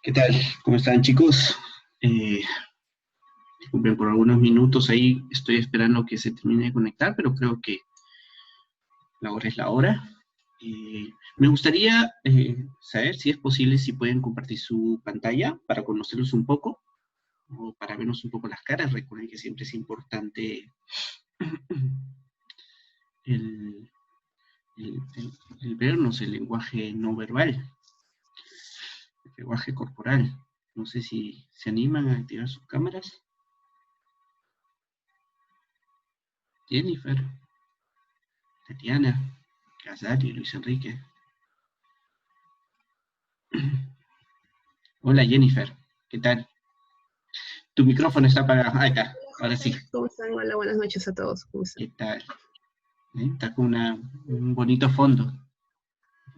¿Qué tal? ¿Cómo están, chicos? Disculpen por algunos minutos ahí, estoy esperando que se termine de conectar, pero creo que la hora es la hora. Me gustaría saber si es posible, si pueden compartir su pantalla para conocerlos un poco, o para vernos un poco las caras. Recuerden que siempre es importante el, el vernos, el lenguaje no verbal, el lenguaje corporal. No sé si se animan a activar sus cámaras. Jennifer, Tatiana, Casari, Luis Enrique. Hola Jennifer, ¿qué tal? Tu micrófono está apagado. Ahí está, ahora sí. ¿Cómo están? Hola, buenas noches a todos. ¿Cómo están? ¿Qué tal? Está con un bonito fondo.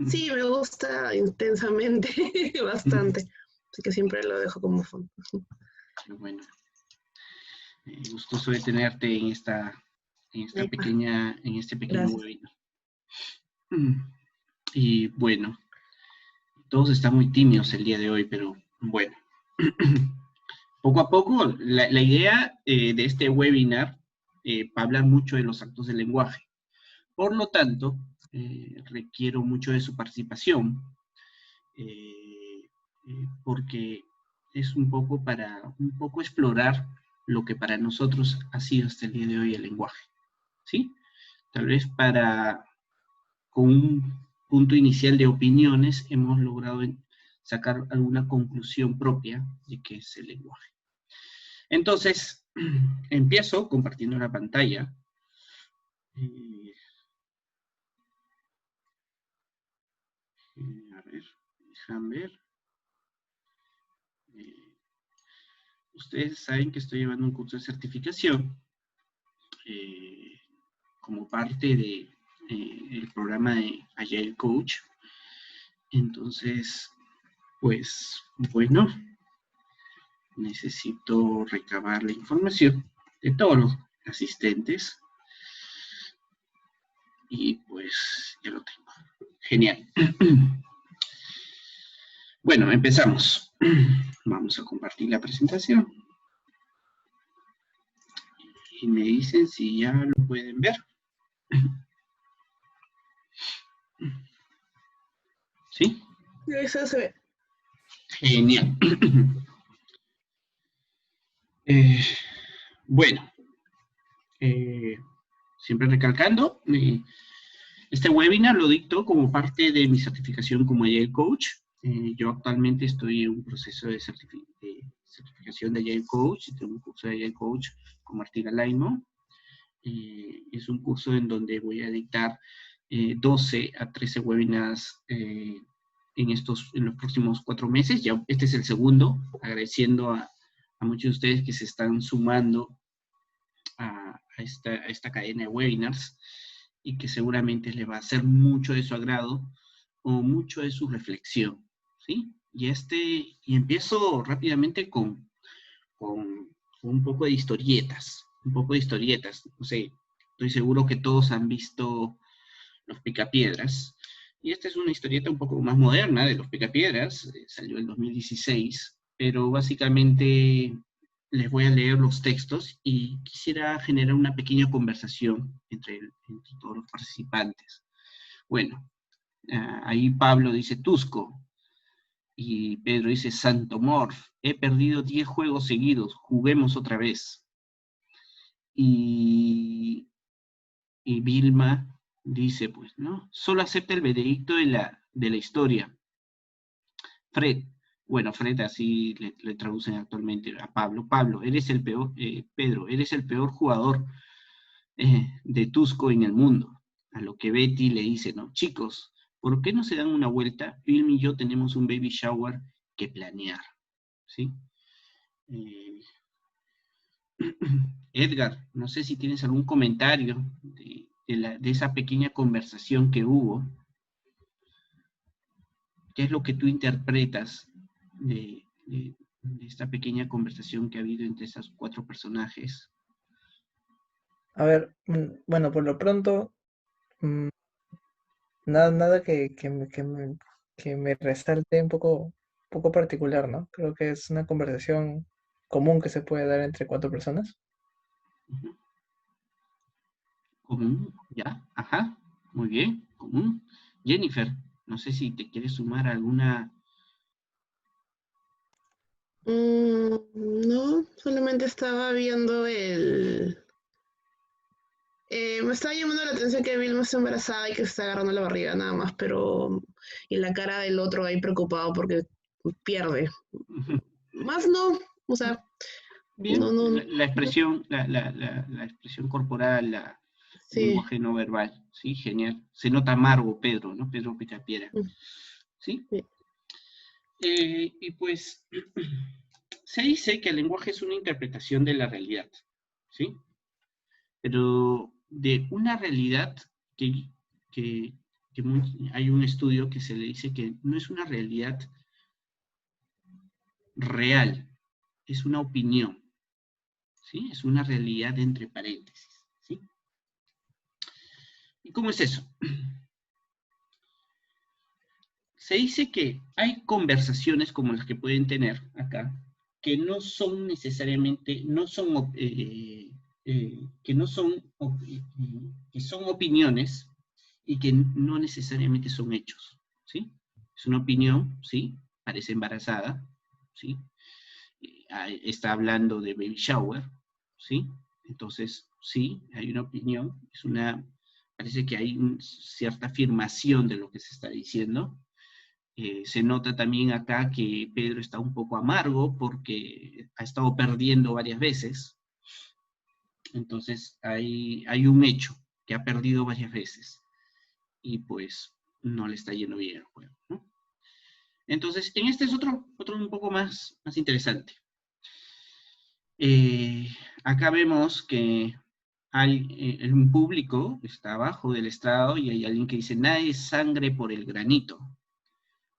Sí, me gusta intensamente, bastante. Así que siempre lo dejo como fondo. Pero bueno, gustoso de tenerte Epa, en este pequeño gracias. webinar. Y bueno, todos están muy tímidos el día de hoy, pero bueno. Poco a poco, la idea de este webinar va a hablar mucho de los actos del lenguaje. Por lo tanto, requiero mucho de su participación, porque es un poco explorar lo que para nosotros ha sido hasta el día de hoy el lenguaje, ¿sí? Tal vez con un punto inicial de opiniones, hemos logrado sacar alguna conclusión propia de qué es el lenguaje. Entonces, empiezo compartiendo la pantalla. A ver, dejan ver. Ustedes saben que estoy llevando un curso de certificación como parte de el programa de Agile Coach. Entonces, pues, bueno, necesito recabar la información de todos los asistentes y pues ya lo tengo. Genial. Bueno, empezamos. Vamos a compartir la presentación. Y me dicen si ya lo pueden ver. ¿Sí? Eso se ve. Genial. Eh, bueno, eh, siempre recalcando, este webinar lo dicto como parte de mi certificación como Agile Coach. Yo actualmente estoy en un proceso de certificación de Agile Coach, tengo un curso de Agile Coach con Martín Alaimo. Es un curso en donde voy a dictar 12 a 13 webinars en los próximos 4 meses. Ya este es el segundo, agradeciendo a muchos de ustedes que se están sumando a esta cadena de webinars y que seguramente les va a hacer mucho de su agrado o mucho de su reflexión, ¿sí? Y empiezo rápidamente con un poco de historietas, no sé, estoy seguro que todos han visto Los Picapiedras, y esta es una historieta un poco más moderna de Los Picapiedras, salió en 2016, pero básicamente les voy a leer los textos y quisiera generar una pequeña conversación entre todos los participantes. Bueno, ahí Pablo dice Tusco, y Pedro dice Santo Morph, he perdido 10 juegos seguidos, juguemos otra vez. Y, y Vilma dice, pues, ¿no? Solo acepta el veredicto de la historia. Fred, bueno, Fred así le traducen actualmente a Pablo. Pablo, eres el peor, Pedro, eres el peor jugador de Tusco en el mundo. A lo que Betty le dice, no, chicos, ¿por qué no se dan una vuelta? Vilma y yo tenemos un baby shower que planear, ¿sí? Eh, Edgar, no sé si tienes algún comentario de esa pequeña conversación que hubo. ¿Qué es lo que tú interpretas de esta pequeña conversación que ha habido entre esos cuatro personajes? A ver, bueno, por lo pronto, nada que me resalte un poco poco particular, ¿no? Creo que es una conversación común que se puede dar entre 4 personas. Ujú. Común, ya, ajá, muy bien, común. Jennifer, no sé si te quieres sumar a alguna... No, solamente estaba viendo me estaba llamando la atención que Vilma está embarazada y que se está agarrando la barriga nada más, pero... Y la cara del otro ahí preocupado porque pierde. Más no, o sea, no, Bien, no, la expresión, la expresión corporal, el sí. lenguaje no verbal, sí, genial. Se nota amargo Pedro, ¿no? Pedro Picapiedra, ¿sí? Sí. Y pues se dice que el lenguaje es una interpretación de la realidad, ¿sí? Pero de una realidad que, que, hay un estudio que se le dice que no es una realidad real, es una opinión, ¿sí? Es una realidad entre paréntesis, ¿sí? ¿Y cómo es eso? Se dice que hay conversaciones como las que pueden tener acá, que no son necesariamente, que no son, que son opiniones y que no necesariamente son hechos, ¿sí? Es una opinión, ¿sí? Parece embarazada, ¿sí? Está hablando de baby shower, ¿sí? Entonces, sí, hay una opinión, parece que hay cierta afirmación de lo que se está diciendo. Se nota también acá que Pedro está un poco amargo porque ha estado perdiendo varias veces. Entonces hay un hecho que ha perdido varias veces y pues no le está yendo bien el juego, ¿no? Entonces, en este es otro un poco más interesante. Acá vemos que hay un público que está abajo del estrado y hay alguien que dice, nadie es sangre por el granito.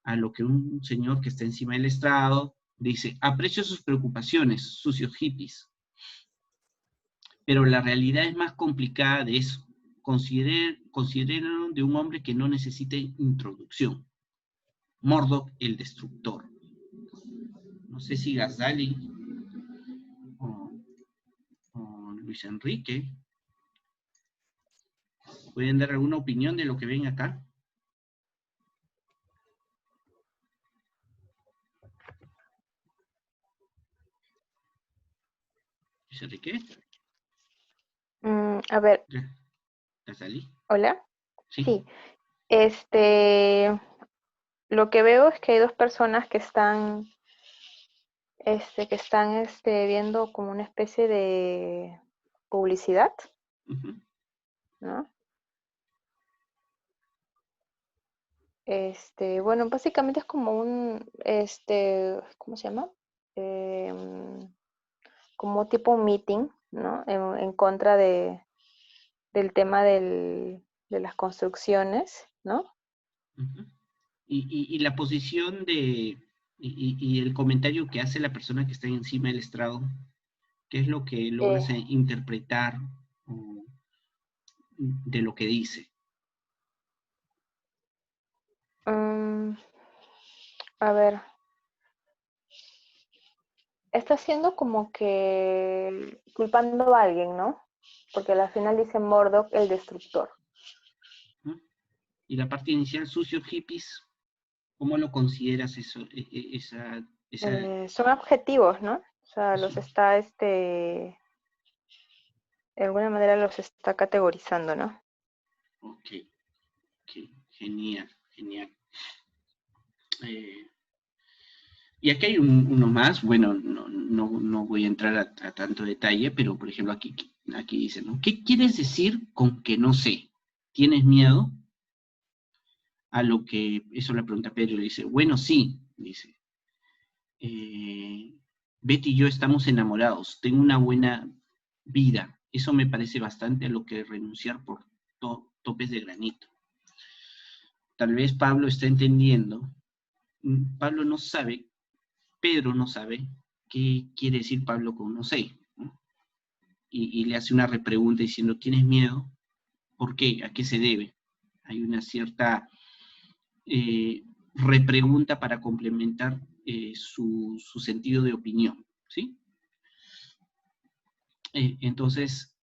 A lo que un señor que está encima del estrado dice, aprecio sus preocupaciones, sucios hippies. Pero la realidad es más complicada de eso. Considérenlo de un hombre que no necesite introducción. Murdoch el Destructor. No sé si Ghazali o, o Luis Enrique pueden dar alguna opinión de lo que ven acá. Luis Enrique. A ver, Ghazali. hola. Sí. Sí, lo que veo es que hay dos personas que están, viendo como una especie de publicidad, Uh-huh. ¿no? Bueno, básicamente es como ¿cómo se llama? Como tipo un meeting, ¿no? En contra del tema de las construcciones, ¿no? Uh-huh. Y la posición y el comentario que hace la persona que está encima del estrado, ¿qué es lo que logras interpretar de lo que dice? A ver, está haciendo como que culpando a alguien, ¿no? Porque al final dice Murdoch el destructor. ¿No? Y la parte inicial, sucios hippies, ¿cómo lo consideras eso? Son objetivos, ¿no? O sea, Eso? los está, de alguna manera los está categorizando, ¿no? Ok, genial, genial. Y aquí hay uno más, bueno, no voy a entrar a tanto detalle, pero por ejemplo aquí dice, ¿no? ¿Qué quieres decir con que no sé? ¿Tienes miedo? A lo que, eso le pregunta Pedro, le dice, bueno, sí, dice, Betty y yo estamos enamorados, tengo una buena vida, eso me parece bastante a lo que renunciar por topes de granito. Tal vez Pablo está entendiendo, Pablo no sabe, Pedro no sabe qué quiere decir Pablo con no sé, ¿no? Y le hace una repregunta diciendo, ¿tienes miedo? ¿Por qué? ¿A qué se debe? Hay una cierta repregunta para complementar su sentido de opinión, ¿sí? Entonces,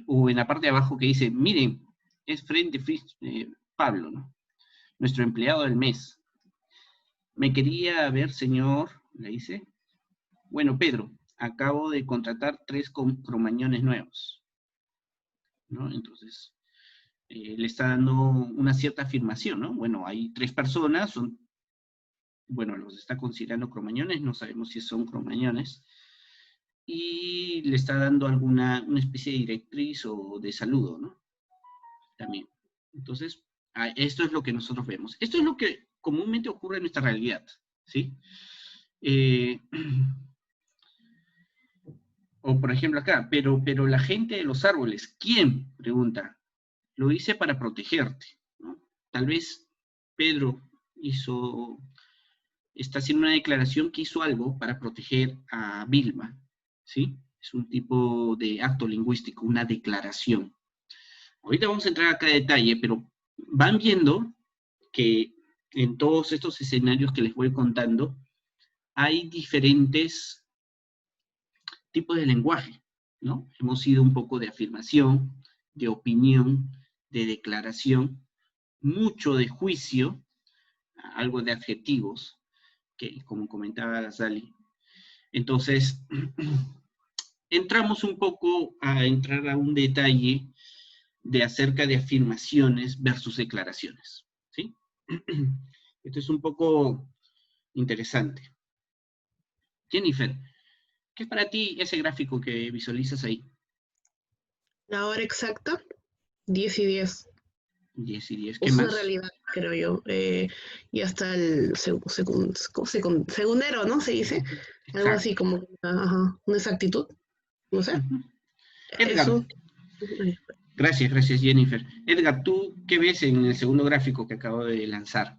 o en la parte de abajo que dice, miren, es frente Pablo, ¿no? Nuestro empleado del mes. Me quería ver, señor, le dice. Bueno, Pedro, acabo de contratar 3 cromañones nuevos, ¿no? Entonces, le está dando una cierta afirmación, ¿no? Bueno, hay 3 personas, bueno, los está considerando cromañones, no sabemos si son cromañones, y le está dando una especie de directriz o de saludo, ¿no? También. Entonces, esto es lo que nosotros vemos. Esto es lo que comúnmente ocurre en nuestra realidad, ¿sí? O por ejemplo acá, pero la gente de los árboles, ¿quién? Pregunta. Lo hice para protegerte, ¿no? Tal vez Pedro está haciendo una declaración que hizo algo para proteger a Vilma, ¿sí? Es un tipo de acto lingüístico, una declaración. Ahorita vamos a entrar acá a detalle, pero van viendo que en todos estos escenarios que les voy contando, hay diferentes tipos de lenguaje, ¿no? Hemos ido un poco de afirmación, de opinión, de declaración, mucho de juicio, algo de adjetivos, que como comentaba Gazali. Entonces, entramos un poco a entrar a un detalle de acerca de afirmaciones versus declaraciones, ¿sí? Esto es un poco interesante. Jennifer, ¿qué es para ti ese gráfico que visualizas ahí? La hora exacta, 10:10. 10 y 10, ¿qué Es una más? realidad, creo yo. Y hasta el segundero, ¿no? Se dice. Algo así como una exactitud. No sé. Edgar, Eso. gracias Jennifer. Edgar, ¿tú qué ves en el segundo gráfico que acabo de lanzar?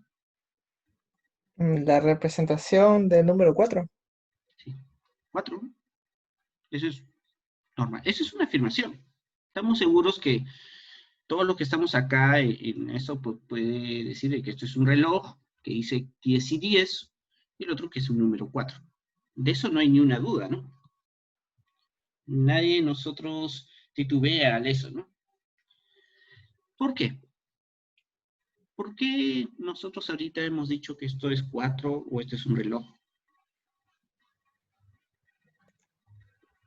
La representación del número 4. Sí. 4. Eso es normal. Eso es una afirmación. Estamos seguros que todos los que estamos acá en eso puede decir que esto es un reloj que dice 10 y 10 y el otro que es un número 4. De eso no hay ni una duda, ¿no? Nadie de nosotros titubea al eso, ¿no? ¿Por qué? ¿Por qué nosotros ahorita hemos dicho que esto es 4 o esto es un reloj?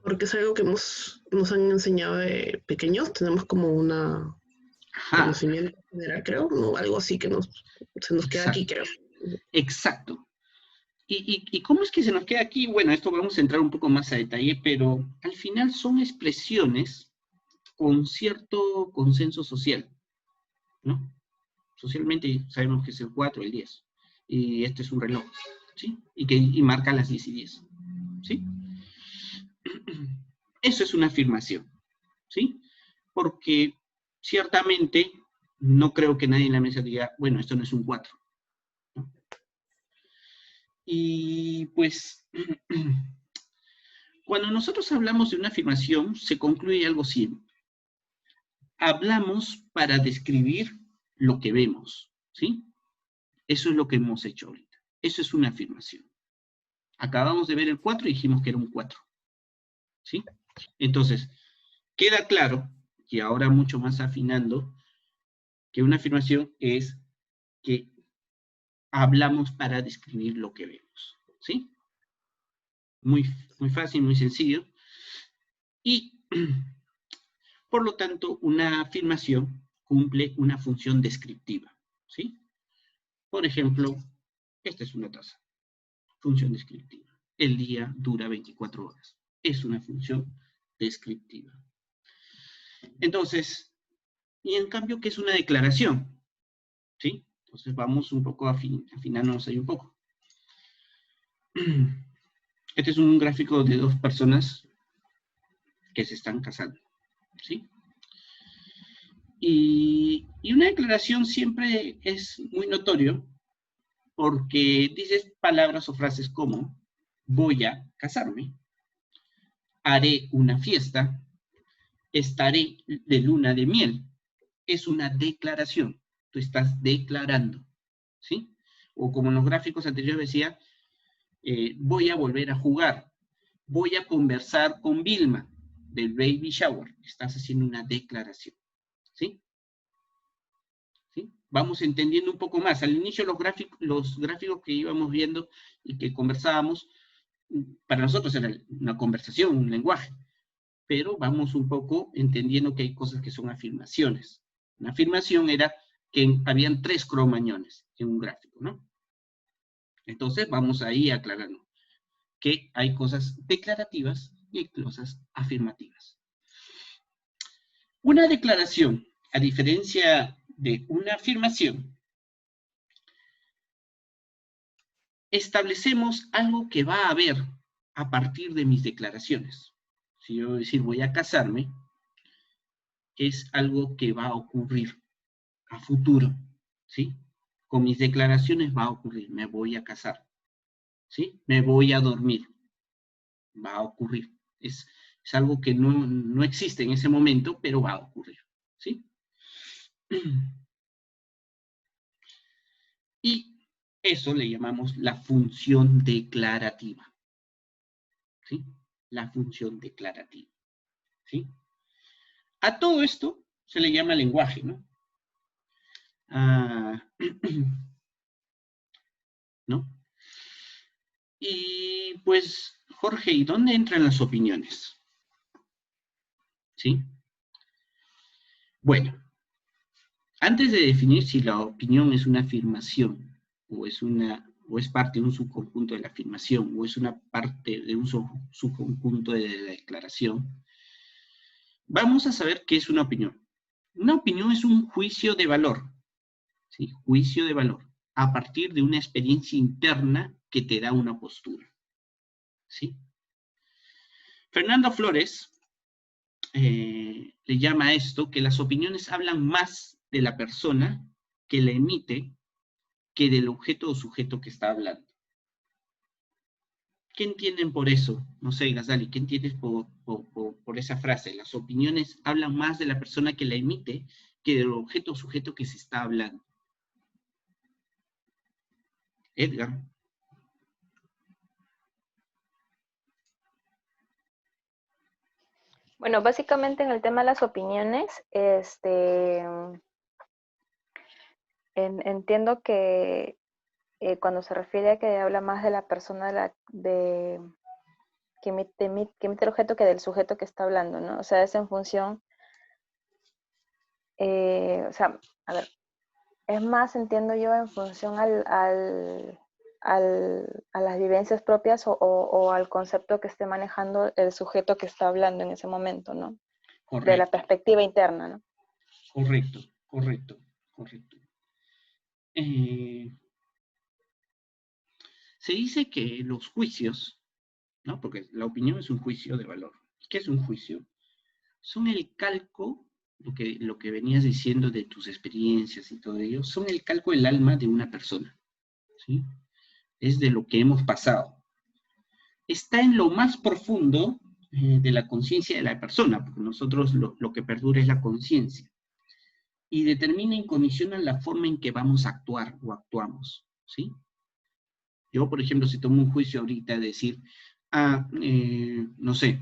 Porque es algo que nos han enseñado de pequeños. Tenemos como una conocimiento general, creo. ¿No? Algo así que se nos queda aquí, creo. Exacto. ¿Y cómo es que se nos queda aquí? Bueno, esto vamos a entrar un poco más a detalle, pero al final son expresiones con cierto consenso social, ¿no? Socialmente sabemos que es el 4, el 10, y este es un reloj, ¿sí? Y marca las 10 y 10, ¿sí? Eso es una afirmación, ¿sí? Porque ciertamente no creo que nadie en la mesa diga, bueno, esto no es un 4, ¿no? Y pues, cuando nosotros hablamos de una afirmación, se concluye algo simple. Hablamos para describir lo que vemos, ¿sí? Eso es lo que hemos hecho ahorita. Eso es una afirmación. Acabamos de ver el 4 y dijimos que era un 4, ¿sí? Entonces, queda claro, y ahora mucho más afinando, que una afirmación es que hablamos para describir lo que vemos, ¿sí? Muy, muy fácil, muy sencillo. Y, por lo tanto, una afirmación cumple una función descriptiva, ¿sí? Por ejemplo, esta es una taza. Función descriptiva. El día dura 24 horas. Es una función descriptiva. Entonces, y en cambio, ¿qué es una declaración? ¿Sí? Entonces vamos un poco afinándonos ahí un poco. Este es un gráfico de 2 personas que se están casando, ¿sí? Y una declaración siempre es muy notorio porque dices palabras o frases como voy a casarme, haré una fiesta, estaré de luna de miel. Es una declaración. Tú estás declarando, ¿sí? O como en los gráficos anteriores decía, voy a volver a jugar, voy a conversar con Vilma del baby shower. Estás haciendo una declaración, ¿sí? ¿Sí? Vamos entendiendo un poco más. Al inicio los gráficos que íbamos viendo y que conversábamos, para nosotros era una conversación, un lenguaje, pero vamos un poco entendiendo que hay cosas que son afirmaciones. Una afirmación era que habían 3 cromañones en un gráfico, ¿no? Entonces vamos ahí aclarando que hay cosas declarativas y hay cosas afirmativas. Una declaración, a diferencia de una afirmación, establecemos algo que va a haber a partir de mis declaraciones. Si yo decir voy a casarme, es algo que va a ocurrir a futuro, ¿sí? Con mis declaraciones va a ocurrir, me voy a casar, ¿sí? Me voy a dormir, va a ocurrir. Es algo que no existe en ese momento, pero va a ocurrir, ¿sí? Y eso le llamamos la función declarativa, ¿sí? La función declarativa, ¿sí? A todo esto se le llama lenguaje, ¿no? ¿No? Y pues, Jorge, ¿y dónde entran las opiniones? ¿Sí? Bueno, antes de definir si la opinión es una afirmación o es parte de un subconjunto de la afirmación o es una parte de un subconjunto de la declaración, vamos a saber qué es una opinión. Una opinión es un juicio de valor, ¿sí? Juicio de valor, a partir de una experiencia interna que te da una postura, ¿sí? Fernando Flores le llama a esto que las opiniones hablan más de la persona que la emite que del objeto o sujeto que está hablando. ¿Qué entienden por eso? No sé, Gazali, ¿qué entiendes por esa frase? Las opiniones hablan más de la persona que la emite que del objeto o sujeto que se está hablando. Edgar. Bueno, básicamente en el tema de las opiniones, entiendo que cuando se refiere a que habla más de la persona que emite el objeto que del sujeto que está hablando, ¿no? O sea, es en función, o sea, a ver, es más, entiendo yo, en función a las vivencias propias o al concepto que esté manejando el sujeto que está hablando en ese momento, ¿no? Correcto. De la perspectiva interna, ¿no? Correcto, correcto, correcto. Se dice que los juicios, ¿no? Porque la opinión es un juicio de valor. ¿Qué es un juicio? Son el calco, lo que venías diciendo de tus experiencias y todo ello, son el calco del alma de una persona, ¿sí? Es de lo que hemos pasado. Está en lo más profundo de la conciencia de la persona, porque nosotros lo que perdura es la conciencia. Y determina y condiciona la forma en que vamos a actuar o actuamos, ¿sí? Yo, por ejemplo, si tomo un juicio ahorita, decir, no sé,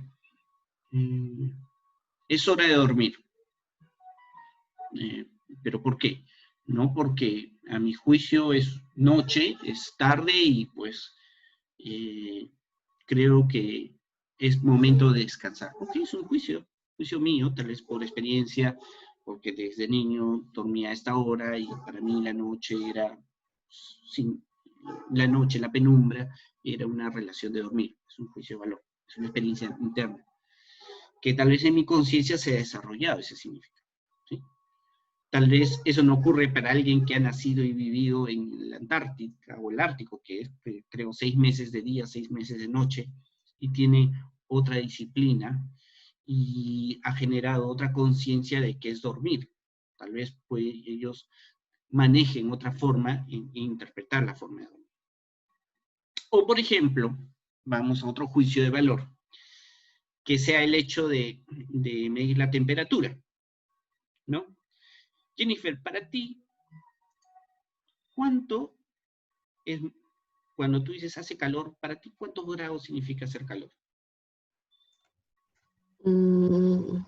es hora de dormir. ¿Pero por qué? No porque a mi juicio es noche, es tarde y pues creo que es momento de descansar. Ok, es un juicio mío, tal vez por experiencia, porque desde niño dormía a esta hora y para mí la noche era, la penumbra, era una relación de dormir. Es un juicio de valor, es una experiencia interna, que tal vez en mi conciencia se ha desarrollado ese significado, ¿sí? Tal vez eso no ocurre para alguien que ha nacido y vivido en la Antártica o el Ártico, que es, creo, 6 meses de día, 6 meses de noche, y tiene otra disciplina y ha generado otra conciencia de qué es dormir. Tal vez pues, ellos manejen otra forma en interpretar la forma de dormir. O, por ejemplo, vamos a otro juicio de valor, que sea el hecho de medir la temperatura, ¿no? Jennifer, para ti, ¿cuánto es cuando tú dices hace calor, para ti, ¿cuántos grados significa hacer calor? Mm,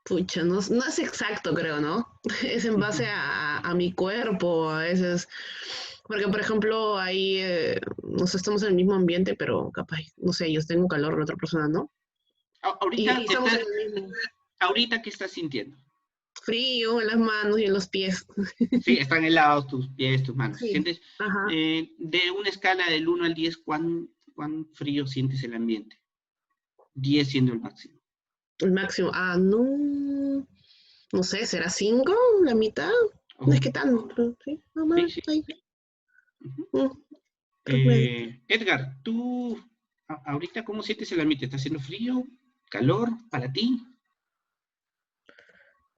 pucha, no, no es exacto, creo, ¿no? Es en base a mi cuerpo, a veces. Porque, por ejemplo, ahí, no sé, estamos en el mismo ambiente, pero capaz, no sé, yo tengo calor, la otra persona no. Y Ahorita, estamos en el mismo ahorita, ¿qué estás sintiendo? frío en las manos y en los pies. Sí, están helados tus pies, tus manos. Sí, ¿Sientes, ajá. de una escala del 1 al 10, cuán frío sientes el ambiente? 10 siendo el máximo. El máximo. Ah, no. No sé, ¿será 5? ¿La mitad? No es Ojo. que tanto, pero sí, Sí, nomás, sí. ahí. Ujú. Mm, promedio. Edgar, ¿tú ahorita cómo sientes el ambiente? ¿Está haciendo frío? ¿Calor para ti?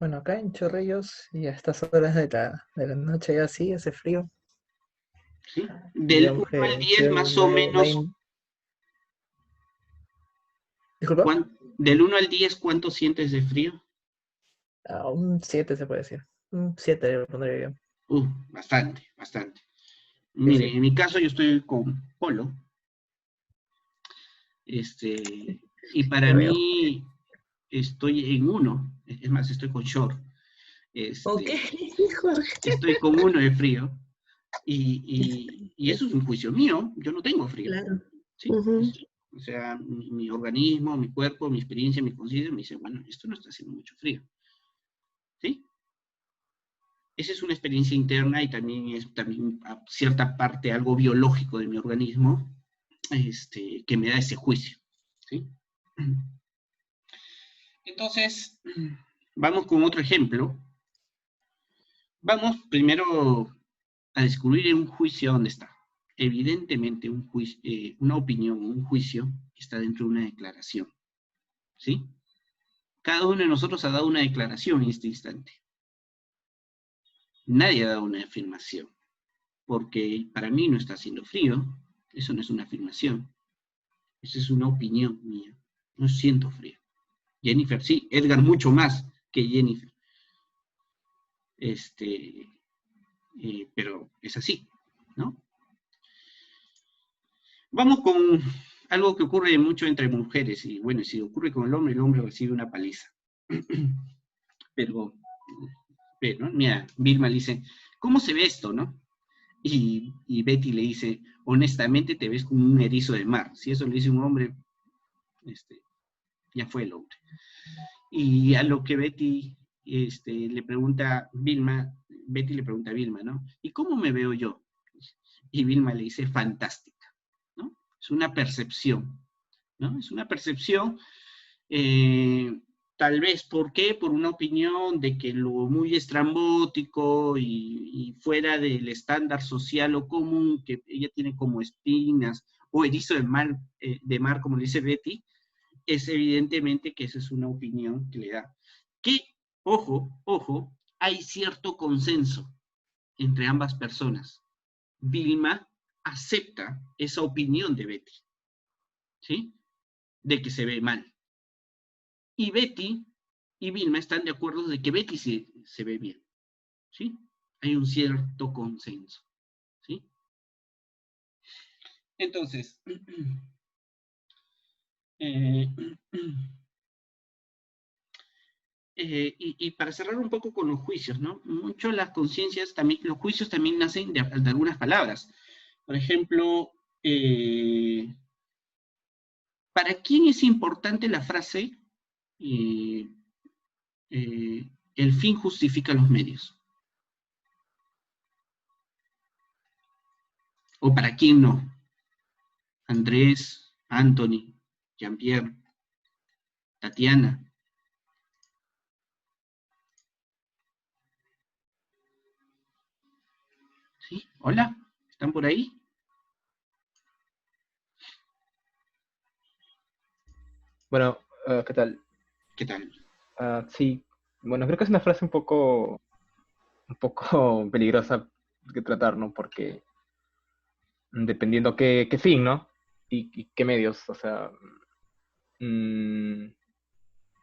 Bueno, acá en Chorrillos y a estas horas de la noche ya sí hace frío. ¿Sí? Del Digamos 1 al que 10, más o menos, Disculpa, del 1 al 10, ¿cuánto sientes de frío? un 7 se puede decir. Un 7 lo pondría yo. Bastante, bastante. Sí, Mire, sí. en mi caso yo estoy con polo, y para Ya veo. mí estoy en 1, es más, estoy con short, Ok, este, Jorge. estoy con 1 de frío, y eso es un juicio mío, yo no tengo frío, Claro. ¿sí? Ujú. O sea, mi organismo, mi cuerpo, mi experiencia, mi conciencia me dice, bueno, esto no está haciendo mucho frío, ¿sí? Esa es una experiencia interna y también es también a cierta parte algo biológico de mi organismo, que me da ese juicio, ¿sí? Entonces, vamos con otro ejemplo. Vamos primero a descubrir un juicio dónde está. Evidentemente, una opinión, un juicio, está dentro de una declaración, ¿sí? Cada uno de nosotros ha dado una declaración en este instante. Nadie ha dado una afirmación, porque para mí no está haciendo frío. Eso no es una afirmación. Esa es una opinión mía. No siento frío. Jennifer, sí. Edgar, mucho más que Jennifer. Pero es así, ¿no? Vamos con algo que ocurre mucho entre mujeres, y bueno, si ocurre con el hombre recibe una paliza. Pero, mira, Vilma le dice, ¿cómo se ve esto, no? Y Betty le dice, honestamente te ves como un erizo de mar. Si eso le dice un hombre, ya fue el hombre. Y a lo que le pregunta Betty le pregunta a Vilma, ¿no? ¿Y cómo me veo yo? Y Vilma le dice, fantástica, ¿no? Es una percepción, ¿no? Es una percepción, tal vez, ¿por qué? Por una opinión de que lo muy estrambótico y fuera del estándar social o común que ella tiene como espinas o erizo de mar, como le dice Betty, es evidentemente que esa es una opinión que le da. Que, ojo, hay cierto consenso entre ambas personas. Vilma acepta esa opinión de Betty, ¿sí? De que se ve mal. Y Betty y Vilma están de acuerdo de que Betty se ve bien, ¿sí? Hay un cierto consenso, ¿sí? Entonces, eh, y para cerrar un poco con los juicios, ¿no? Mucho las conciencias también, los juicios también nacen de algunas palabras. Por ejemplo, ¿para quién es importante la frase eh, el fin justifica los medios? ¿O para quién no? Andrés, Anthony, Jean-Pierre, Tatiana. ¿Sí? Hola, ¿están por ahí? Bueno, ¿qué tal? ¿Qué tal? Sí, bueno, creo que es una frase un poco peligrosa que tratar, ¿no? Porque dependiendo qué fin, ¿no? Y qué medios, o sea, mm,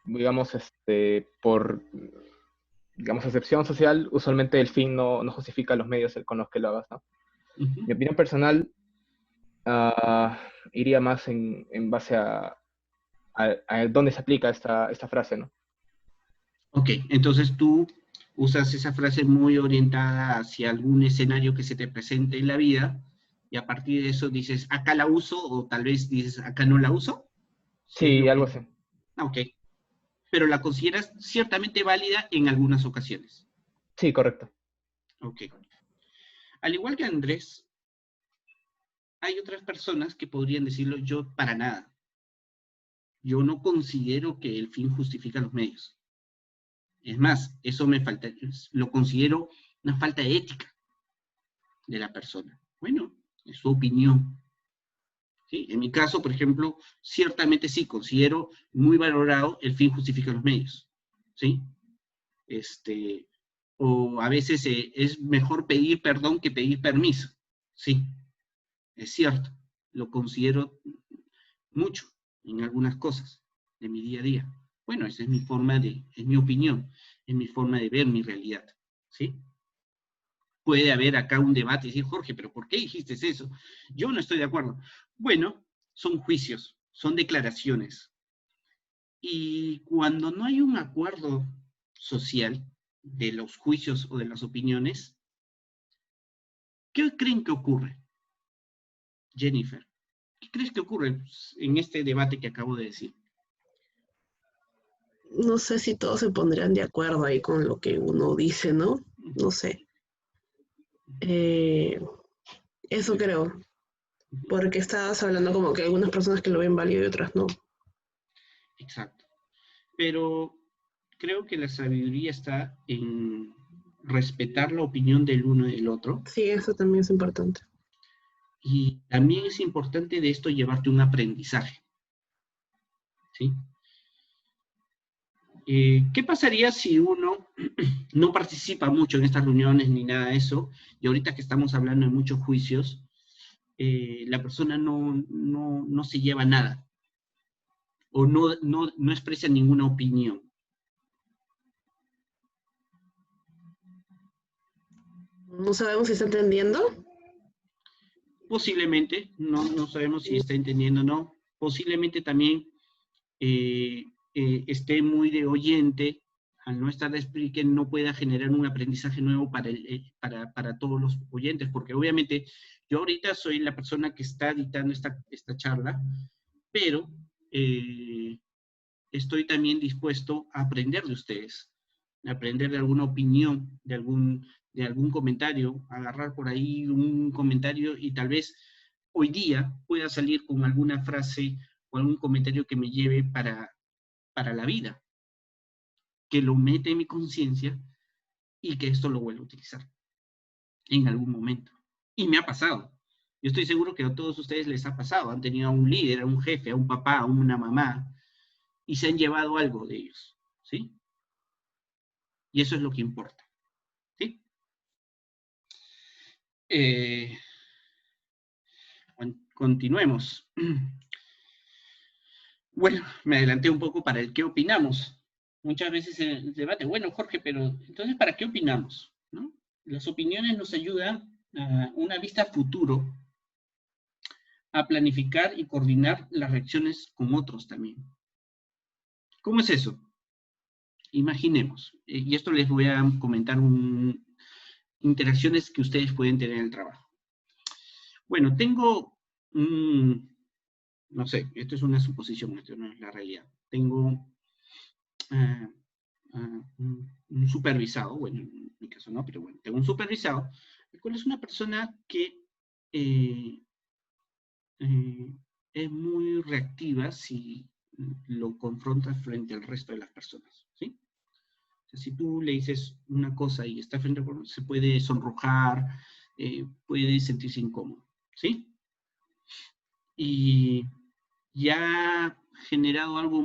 digamos, por, digamos, excepción social, usualmente el fin no justifica los medios con los que lo hagas, ¿no? Ujú. Mi opinión personal iría más en base a dónde se aplica esta frase, ¿no? Ok, entonces tú usas esa frase muy orientada hacia algún escenario que se te presente en la vida y a partir de eso dices, acá la uso o tal vez dices, acá no la uso. Es Sí, lo algo que... así. Ok, pero la consideras ciertamente válida en algunas ocasiones. Sí, correcto. Ok. Al igual que Andrés, hay otras personas que podrían decirlo yo para nada. Yo no considero que el fin justifica los medios. Es más, eso me falta, lo considero una falta de ética de la persona. Bueno, es su opinión. ¿Sí? En mi caso, por ejemplo, ciertamente sí considero muy valorado el fin justifica los medios. ¿Sí? O a veces es mejor pedir perdón que pedir permiso. Sí, es cierto. Lo considero mucho en algunas cosas de mi día a día. Bueno, esa es mi forma es mi opinión, es mi forma de ver mi realidad. ¿Sí? Puede haber acá un debate y decir, Jorge, pero ¿por qué dijiste eso? Yo no estoy de acuerdo. Bueno, son juicios, son declaraciones. Y cuando no hay un acuerdo social de los juicios o de las opiniones, ¿qué creen que ocurre, Jennifer? ¿Qué crees que ocurre en este debate que acabo de decir? No sé si todos se pondrían de acuerdo ahí con lo que uno dice, ¿no? No sé. Eh, Eso creo, porque estabas hablando como que hay algunas personas que lo ven válido y otras no. Exacto. Pero creo que la sabiduría está en respetar la opinión del uno y del otro. Sí, eso también es importante. Y también es importante de esto llevarte un aprendizaje. ¿Sí? ¿Qué pasaría si uno no participa mucho en estas reuniones ni nada de eso? Y ahorita que estamos hablando de muchos juicios, la persona no se lleva nada o no expresa ninguna opinión. No sabemos si está entendiendo. Posiblemente, no sabemos si está entendiendo o no. Posiblemente también esté muy de oyente, al no estar de speaker, no pueda generar un aprendizaje nuevo para todos los oyentes, porque obviamente yo ahorita soy la persona que está dictando esta charla, pero estoy también dispuesto a aprender de ustedes, a aprender de alguna opinión, de algún comentario, agarrar por ahí un comentario y tal vez hoy día pueda salir con alguna frase o algún comentario que me lleve para la vida, que lo mete en mi conciencia y que esto lo vuelva a utilizar en algún momento. Y me ha pasado. Yo estoy seguro que a todos ustedes les ha pasado. Han tenido a un líder, a un jefe, a un papá, a una mamá, y se han llevado algo de ellos. ¿Sí? Y eso es lo que importa. ¿Sí? Eh, continuemos. Bueno, me adelanté un poco para el qué opinamos. Muchas veces en el debate, bueno, Jorge, pero entonces, ¿para qué opinamos? ¿No? Las opiniones nos ayudan a una vista a futuro, a planificar y coordinar las reacciones con otros también. ¿Cómo es eso? Imaginemos, y esto les voy a comentar interacciones que ustedes pueden tener en el trabajo. Bueno, tengo no sé, esto es una suposición, esto no es la realidad. Tengo un supervisado, bueno, en mi caso no, pero bueno, tengo un supervisado, el cual es una persona que eh, eh, es muy reactiva si lo confrontas frente al resto de las personas, ¿sí? O sea, si tú le dices una cosa y está frente a se puede sonrojar, puede sentirse incómodo, ¿sí? Y ya ha generado algo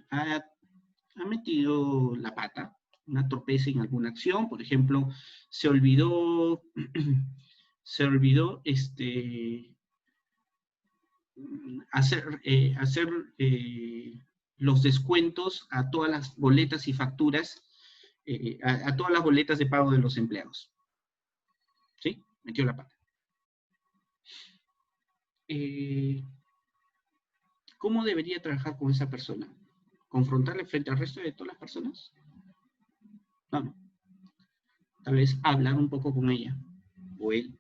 ha metido la pata, una torpeza en alguna acción, por ejemplo, se olvidó, se olvidó hacer los descuentos a todas las boletas y facturas, a todas las boletas de pago de los empleados. ¿Sí? Metió la pata. ¿Cómo debería trabajar con esa persona? ¿Confrontarle frente al resto de todas las personas? No. Tal vez hablar un poco con ella o él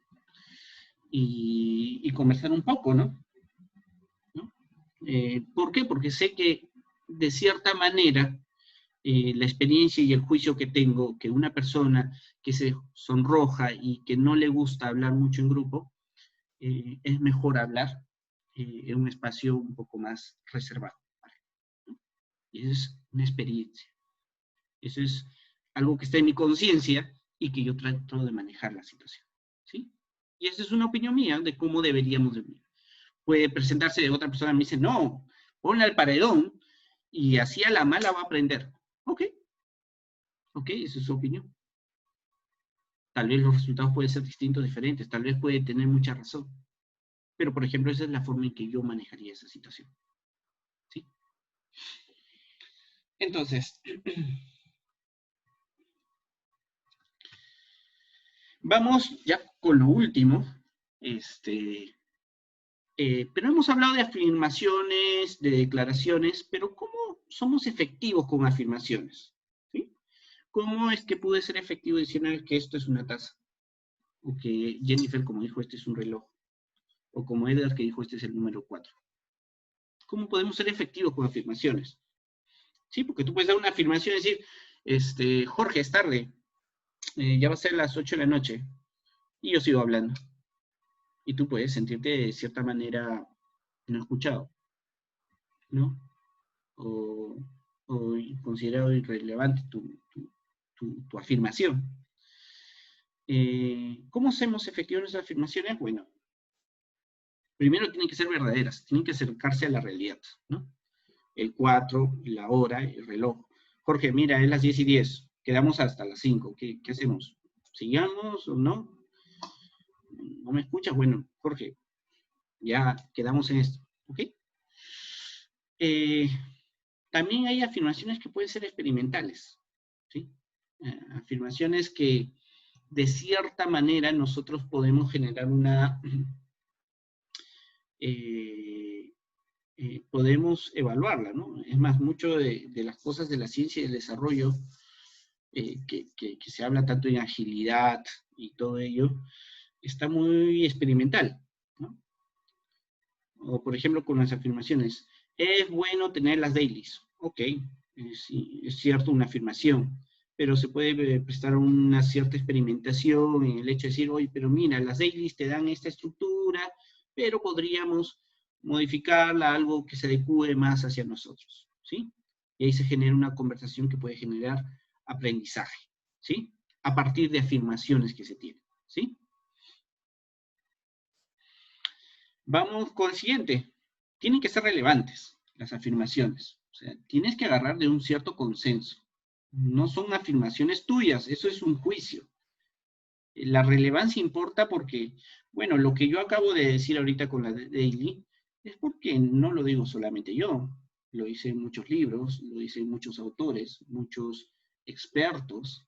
y conversar un poco, ¿no? ¿Por qué? Porque sé que de cierta manera la experiencia y el juicio que tengo, que una persona que se sonroja y que no le gusta hablar mucho en grupo, es mejor hablar en un espacio un poco más reservado. ¿No? Y eso es una experiencia. Eso es algo que está en mi conciencia y que yo trato de manejar la situación. ¿Sí? Y esa es una opinión mía de cómo deberíamos de vivir. Puede presentarse de otra persona y me dice, no, ponle al paredón y así a la mala va a aprender. Ok, esa es su opinión. Tal vez los resultados pueden ser distintos, diferentes, tal vez puede tener mucha razón. Pero, por ejemplo, esa es la forma en que yo manejaría esa situación. ¿Sí? Entonces, vamos ya con lo último. Pero hemos hablado de afirmaciones, de declaraciones, pero ¿cómo somos efectivos con afirmaciones? ¿Sí? ¿Cómo es que pude ser efectivo diciendo que esto es una taza? O que Jennifer, como dijo, este es un reloj. O como Edgar, que dijo, este es el número 4. ¿Cómo podemos ser efectivos con afirmaciones? Sí, porque tú puedes dar una afirmación y decir, Jorge, es tarde, ya va a ser las 8 de la noche, y yo sigo hablando. Y tú puedes sentirte de cierta manera no escuchado, ¿no? O considerado irrelevante tu afirmación. ¿Cómo hacemos efectivas nuestras afirmaciones? Bueno, primero tienen que ser verdaderas, tienen que acercarse a la realidad, ¿no? El 4, la hora, el reloj. Jorge, mira, es las 10:10, quedamos hasta las 5, ¿qué hacemos? ¿Sigamos o no? ¿No me escuchas? Bueno, Jorge, ya quedamos en esto, ¿ok? También hay afirmaciones que pueden ser experimentales, ¿sí? Afirmaciones que de cierta manera nosotros podemos generar podemos evaluarla, ¿no? Es más, mucho de las cosas de la ciencia y del desarrollo que se habla tanto en agilidad y todo ello, está muy experimental, ¿no? O por ejemplo con las afirmaciones, es bueno tener las dailies, ok, es cierto, una afirmación, pero se puede prestar una cierta experimentación en el hecho de decir, oye, pero mira, las dailies te dan esta estructura, pero podríamos modificarla a algo que se adecue más hacia nosotros, ¿sí? Y ahí se genera una conversación que puede generar aprendizaje, ¿sí? A partir de afirmaciones que se tienen, ¿sí? Vamos con el siguiente. Tienen que ser relevantes las afirmaciones. O sea, tienes que agarrar de un cierto consenso. No son afirmaciones tuyas, eso es un juicio. La relevancia importa porque, bueno, lo que yo acabo de decir ahorita con la Daily es porque no lo digo solamente yo. Lo hice en muchos libros, lo hice en muchos autores, muchos expertos.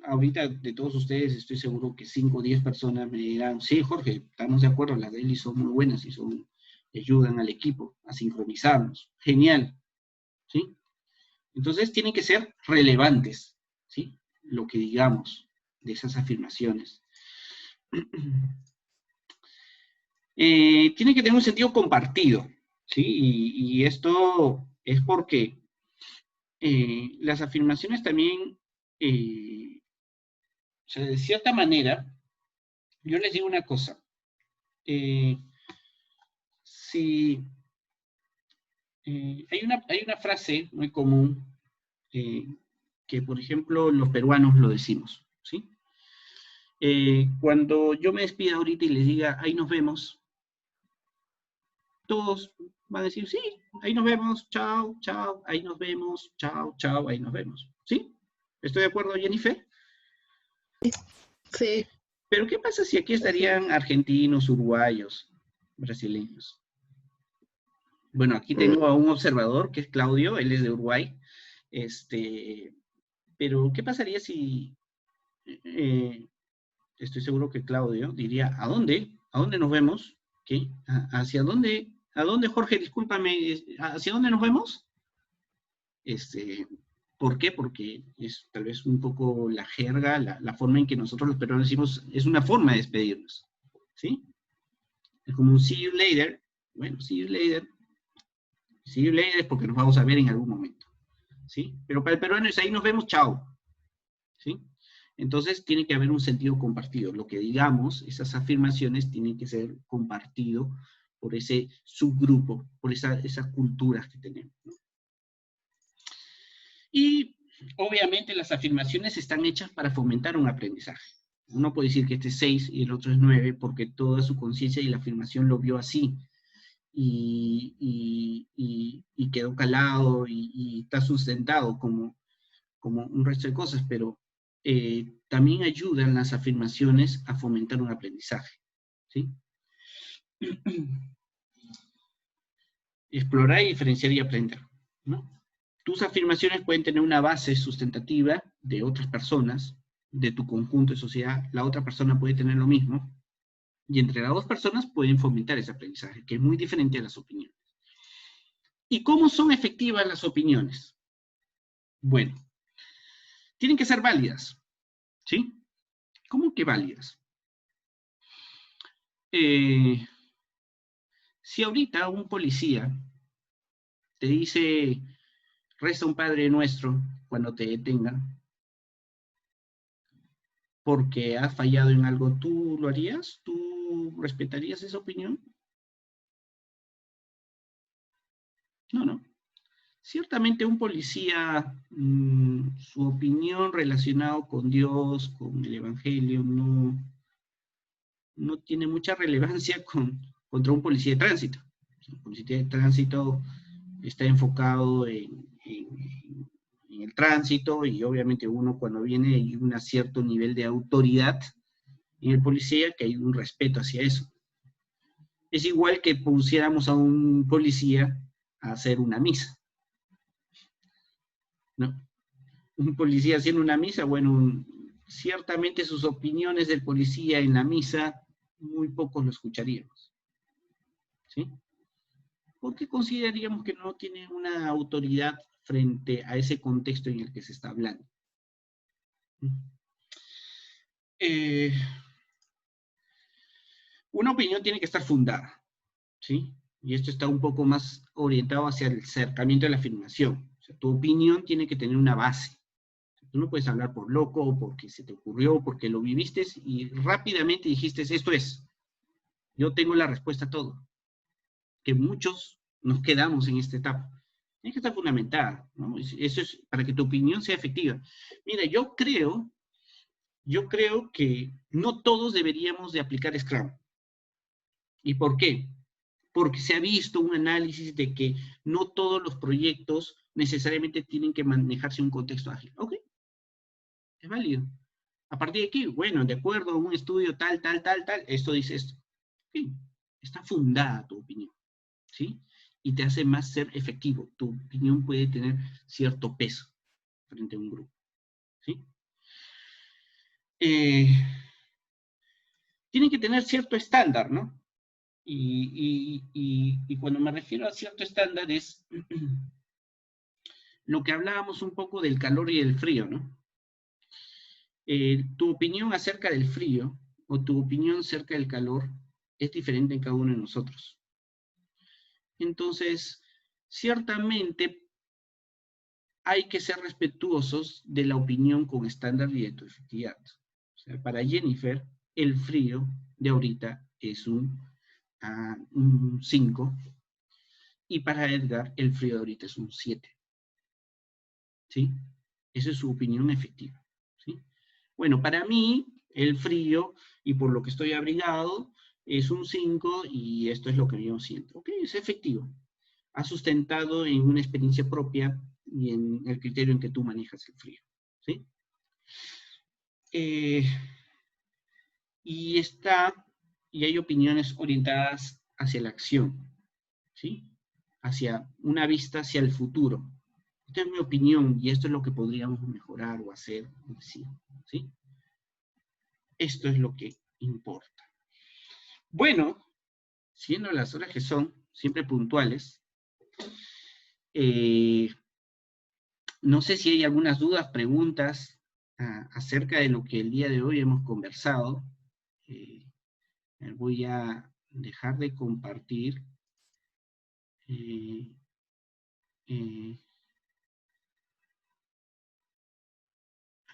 Ahorita de todos ustedes estoy seguro que 5 o 10 personas me dirán, sí, Jorge, estamos de acuerdo, las daily son muy buenas y ayudan al equipo a sincronizarnos. Genial, ¿sí? Entonces tienen que ser relevantes, ¿sí? Lo que digamos de esas afirmaciones. Tiene que tener un sentido compartido, ¿sí? Y esto es porque las afirmaciones también, o sea, de cierta manera, yo les digo una cosa. Hay una frase muy común que, por ejemplo, los peruanos lo decimos, ¿sí? Cuando yo me despida ahorita y les diga, ahí nos vemos, todos van a decir, sí, ahí nos vemos, chao, chao, ahí nos vemos, chao, chao, ahí nos vemos, ¿sí? ¿Estoy de acuerdo, Jennifer? Sí. Pero ¿qué pasa si aquí estarían argentinos, uruguayos, brasileños? Bueno, aquí tengo a un observador que es Claudio, él es de Uruguay. Pero ¿qué pasaría si estoy seguro que Claudio diría, ¿a dónde? ¿A dónde nos vemos? ¿Qué? ¿Hacia dónde? ¿A dónde, Jorge? Discúlpame, ¿hacia dónde nos vemos? ¿Por qué? Porque es tal vez un poco la jerga, la forma en que nosotros los peruanos decimos, es una forma de despedirnos, ¿sí? Es como un see you later. Bueno, see you later. See you later es porque nos vamos a ver en algún momento, ¿sí? Pero para el peruano es ahí nos vemos, chao, ¿sí? Entonces tiene que haber un sentido compartido. Lo que digamos, esas afirmaciones tienen que ser compartido por ese subgrupo, por esas culturas que tenemos, ¿no? Y obviamente las afirmaciones están hechas para fomentar un aprendizaje. Uno puede decir que este es 6 y el otro es 9 porque toda su conciencia y la afirmación lo vio así. Y quedó calado y está sustentado como un resto de cosas, pero también ayudan las afirmaciones a fomentar un aprendizaje, ¿sí? Explorar, diferenciar y aprender, ¿no? Tus afirmaciones pueden tener una base sustentativa de otras personas, de tu conjunto de sociedad, la otra persona puede tener lo mismo, y entre las dos personas pueden fomentar ese aprendizaje, que es muy diferente a las opiniones. ¿Y cómo son efectivas las opiniones? Bueno, tienen que ser válidas, ¿sí? ¿Cómo que válidas? Si ahorita un policía te dice, reza un Padre Nuestro cuando te detengan, porque has fallado en algo, ¿tú lo harías? ¿Tú respetarías esa opinión? No, no. Ciertamente un policía, su opinión relacionada con Dios, con el Evangelio, no tiene mucha relevancia contra un policía de tránsito. Un policía de tránsito está enfocado en el tránsito y obviamente uno cuando viene hay un cierto nivel de autoridad en el policía que hay un respeto hacia eso. Es igual que pusiéramos a un policía a hacer una misa, ¿no? Un policía haciendo una misa, bueno, ciertamente sus opiniones del policía en la misa, muy pocos lo escucharíamos, ¿sí? Porque consideraríamos que no tiene una autoridad frente a ese contexto en el que se está hablando. Una opinión tiene que estar fundada, ¿sí? Y esto está un poco más orientado hacia el acercamiento de la afirmación. O sea, tu opinión tiene que tener una base. Tú no puedes hablar por loco, o porque se te ocurrió, porque lo viviste y rápidamente dijiste, esto es, yo tengo la respuesta a todo. Que muchos nos quedamos en esta etapa. Tiene que estar fundamentada, ¿no? Eso es para que tu opinión sea efectiva. Mira, yo creo que no todos deberíamos de aplicar Scrum. ¿Y por qué? Porque se ha visto un análisis de que no todos los proyectos necesariamente tienen que manejarse en un contexto ágil. Ok, es válido. ¿A partir de qué? Bueno, de acuerdo a un estudio tal, esto dice esto. Ok, está fundada tu opinión, ¿sí? Y te hace más ser efectivo. Tu opinión puede tener cierto peso frente a un grupo, ¿sí? Tienen que tener cierto estándar, ¿no? Y cuando me refiero a cierto estándar es lo que hablábamos un poco del calor y del frío, ¿no? Tu opinión acerca del frío o tu opinión acerca del calor es diferente en cada uno de nosotros. Entonces, ciertamente hay que ser respetuosos de la opinión con estándar y de tu efectividad. O sea, para Jennifer, el frío de ahorita es un 5, y para Edgar, el frío de ahorita es un 7. ¿Sí? Esa es su opinión efectiva. ¿Sí? Bueno, para mí, el frío, y por lo que estoy abrigado, es un 5, y esto es lo que yo siento. Ok, es efectivo. Ha sustentado en una experiencia propia y en el criterio en que tú manejas el frío. ¿Sí? Y hay opiniones orientadas hacia la acción, ¿sí? Hacia una vista hacia el futuro. Esta es mi opinión y esto es lo que podríamos mejorar o hacer, decir, ¿sí? Esto es lo que importa. Bueno, siendo las horas que son, siempre puntuales, no sé si hay algunas dudas, preguntas acerca de lo que el día de hoy hemos conversado. Voy a dejar de compartir.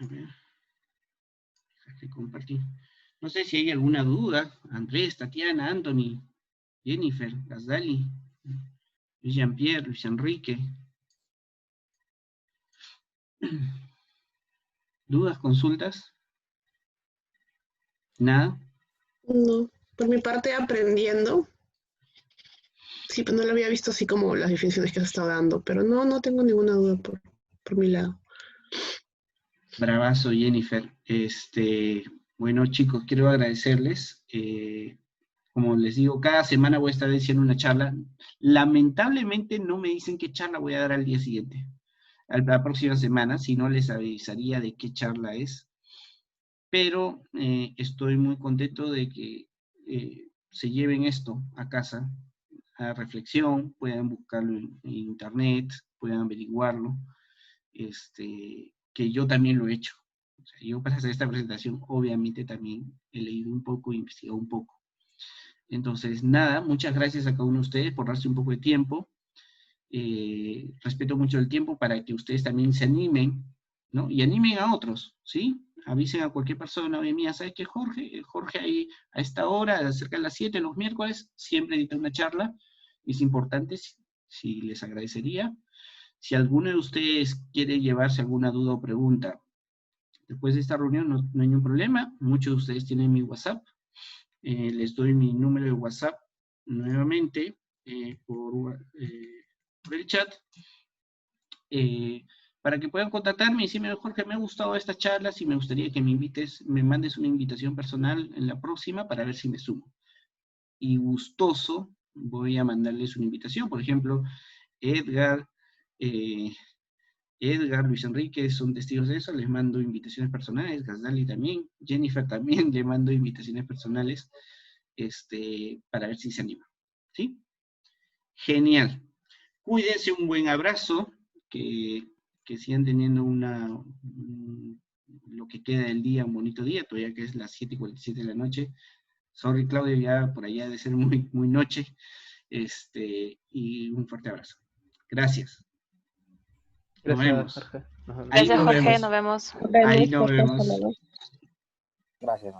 A ver, dejar de compartir. No sé si hay alguna duda. Andrés, Tatiana, Anthony, Jennifer, Gazdali, Luis Jean-Pierre, Luis Enrique. ¿Dudas, consultas? ¿Nada? No, por mi parte aprendiendo. Sí, pues no lo había visto así como las definiciones que has estado dando, pero no tengo ninguna duda por mi lado. Bravazo, Jennifer. Bueno, chicos, quiero agradecerles. Como les digo, cada semana voy a estar diciendo una charla. Lamentablemente no me dicen qué charla voy a dar al día siguiente, a la próxima semana, si no les avisaría de qué charla es. Pero estoy muy contento de que se lleven esto a casa, a reflexión, puedan buscarlo en internet, puedan averiguarlo, que yo también lo he hecho. O sea, yo para hacer esta presentación, obviamente también he leído un poco, investigado un poco. Entonces, nada, muchas gracias a cada uno de ustedes por darse un poco de tiempo. Respeto mucho el tiempo para que ustedes también se animen, ¿no? Y animen a otros, ¿sí? Avisen a cualquier persona, oye, mía, ¿sabes qué, Jorge? Jorge ahí a esta hora, cerca de las 7, los miércoles, siempre edita una charla. Es importante, si les agradecería. Si alguno de ustedes quiere llevarse alguna duda o pregunta después de esta reunión, no hay ningún problema. Muchos de ustedes tienen mi WhatsApp. Les doy mi número de WhatsApp nuevamente por el chat, para que puedan contactarme y decirme, Jorge, me ha gustado esta charla, si me gustaría que me mandes una invitación personal en la próxima para ver si me sumo. Y gustoso voy a mandarles una invitación. Por ejemplo, Edgar, Luis Enrique son testigos de eso, les mando invitaciones personales, Gazdali también, Jennifer también le mando invitaciones personales, para ver si se anima. ¿Sí? Genial. Cuídense, un buen abrazo, que sigan teniendo lo que queda del día, un bonito día, todavía que es las 7:47 de la noche. Sorry, Claudio, ya por allá de ser muy, muy noche. Y un fuerte abrazo. Gracias. Nos Gracias, vemos. Jorge. Ahí Gracias, nos Jorge. vemos. Nos vemos. Ahí nos vemos. Gracias.